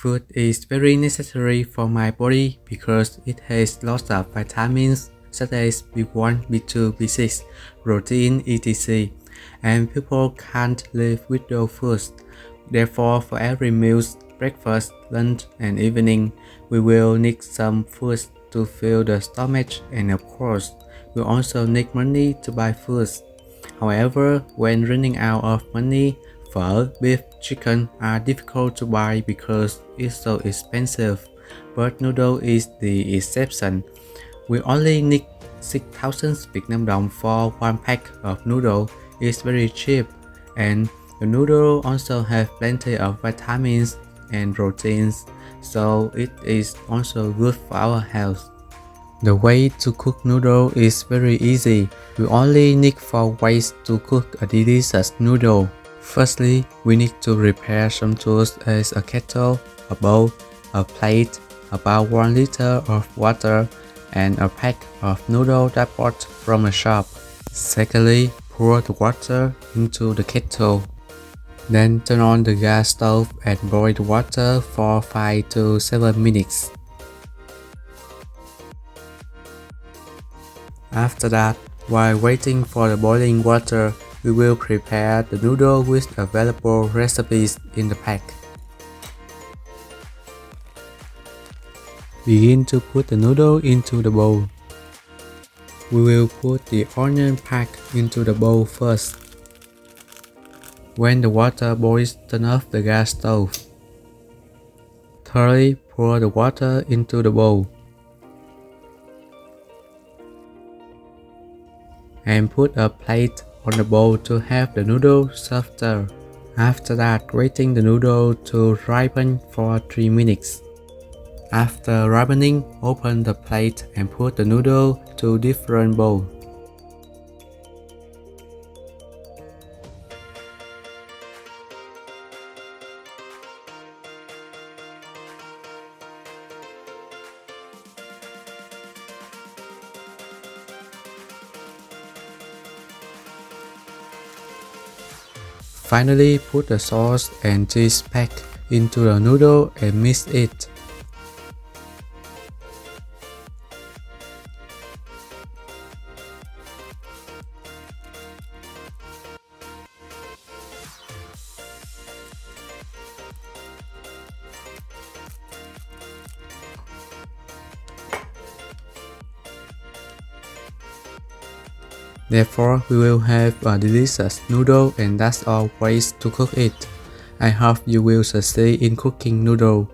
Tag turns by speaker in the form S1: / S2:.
S1: Food is very necessary for my body because it has lots of vitamins such as B1, B2, B6, protein, etc. And people can't live without food. Therefore, for every meal, breakfast, lunch, and evening, we will need some food to fill the stomach, and of course, we also need money to buy food. However, when running out of money, pho, beef, chicken are difficult to buy because it's so expensive, but noodle is the exception. We only need 6,000 Vietnam dong for one pack of noodle. It's very cheap, and the noodle also have plenty of vitamins and proteins, so it is also good for our health. The way to cook noodle is very easy. We only need 4 ways to cook a delicious noodle. Firstly, we need to prepare some tools as a kettle, a bowl, a plate, about 1 liter of water, and a pack of noodle that bought from a shop. Secondly, pour the water into the kettle. Then turn on the gas stove and boil the water for 5 to 7 minutes. After that, while waiting for the boiling water, we will prepare the noodle with available recipes in the pack. Begin to put the noodle into the bowl. We will put the onion pack into the bowl first. When the water boils, turn off the gas stove. Thirdly, pour the water into the bowl and put a plate on the bowl to have the noodle softer. After that, waiting the noodle to ripen for 3 minutes. After ripening, open the plate and put the noodle to different bowls. Finally, put the sauce and cheese pack into the noodle and mix it. Therefore, we will have a delicious noodle, and that's all ways to cook it. I hope you will succeed in cooking noodle.